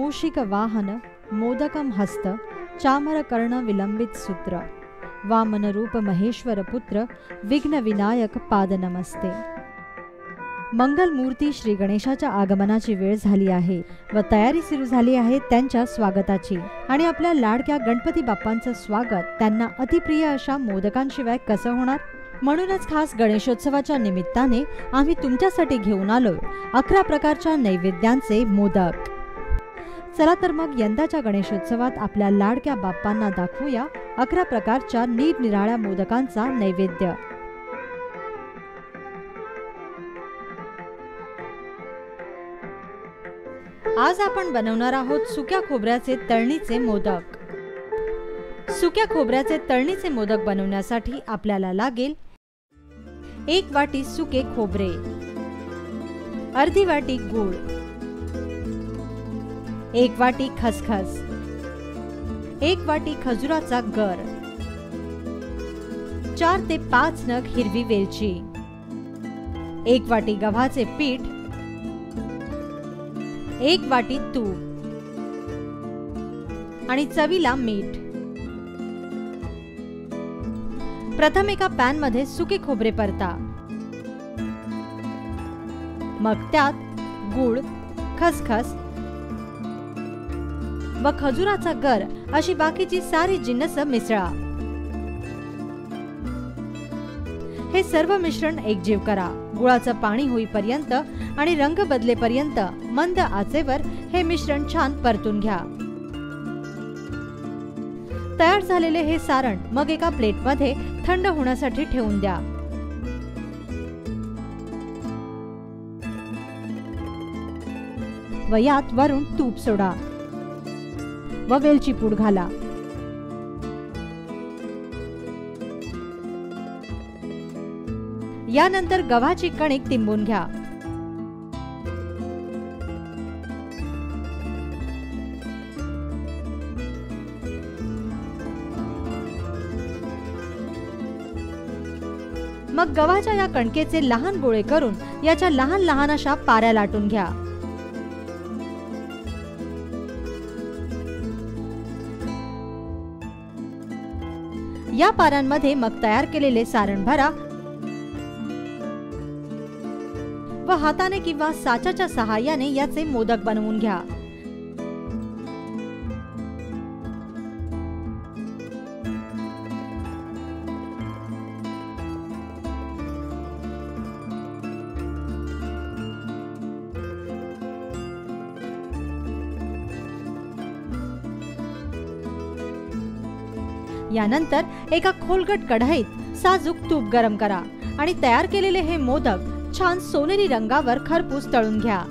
मूषिक वाहन मोदकम हस्त चामर कर्ण विलंबित सूत्र वामन रूप महेश्वर पुत्र विघ्न विनायक पाद नमस्ते। मंगल मूर्ती श्री गणेशाच्या आगमनाची वेळ झाली आहे व तयारी सुरू झाली आहे त्यांच्या स्वागताची। आणि आपल्या लाडक्या गणपती बाप्पांचं स्वागत त्यांना अतिप्रिय अशा मोदकांशिवाय कसं होणार। म्हणूनच खास गणेशोत्सवाच्या निमित्ताने आम्ही तुमच्यासाठी घेऊन आलोय 11 प्रकारच्या नैवेद्यांचे मोदक। चला तर मग यंदाच्या गणेशोत्सवात आपल्या लाडक्या बाप्पांना दाखवूया 11 प्रकारच्या निरनिराळ्या मोदकांचा नैवेद्य। आज आपण बनवणार आहोत सुक्या खोबऱ्याचे तळणीचे मोदक। सुक्या खोबऱ्याचे तळणीचे मोदक बनवण्यासाठी आपल्याला लागेल 1 वाटी सुके खोबरे, अर्धी वाटी गूळ, 1 वाटी खसखस, 1 वाटी खजुराचा गर, 4 ते 5 नग हिरवी वेलची, 1 वाटी गव्हाचे पीठ, 1 वाटी तूप आणि चवीला मीठ। प्रथम एका पॅन मध्ये सुके खोबरे परता, मग त्यात गूळ, खसखस व खजुराचा गर अशी बाकीची सारी जिन्नस मिसळा। हे सर्व मिश्रण एकजीव करा। गुळाचं पाणी होईपर्यंत आणि रंग बदलेपर्यंत मंद आचेवर हे मिश्रण छान परतून घ्या। तयार झालेले हे सारण मग एका प्लेटमध्ये थंड होण्यासाठी ठेवून द्या। व यात वरून तूप सोडा व वेलची पूड घाला। यानंतर गव्हाची कणिक तिंबून घ्या। मग गव्हाच्या या कणकेचे लहान गोळे करून याच्या लहान लहान अशा पाऱ्या लाटून घ्या। या पाऱ्यांमध्ये मग तयार केलेले सारण भरा व हाताने किंवा साच्याच्या सहाय्याने याचे मोदक बनवून घ्या। यानंतर एका खोलगट कढईत साजूक तूप गरम करा आणि तयार केलेले हे मोदक छान सोनेरी रंगावर खरपूस तळून घ्या।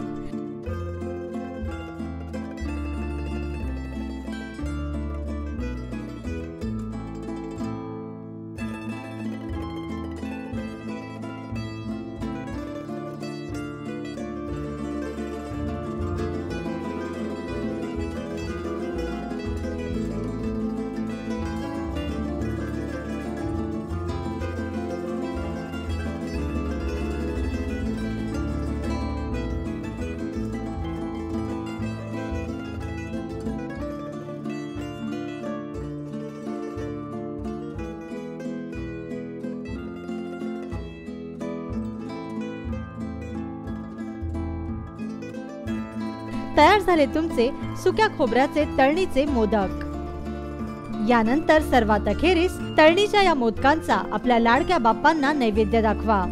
तयार झाले तुमचे सुक्या खोबऱ्याचे तळणीचे मोदक। यानंतर सर्वात अखेरीस तळणीच्या या मोदकांचा आपल्या लाडक्या बाप्पांना नैवेद्य दाखवा।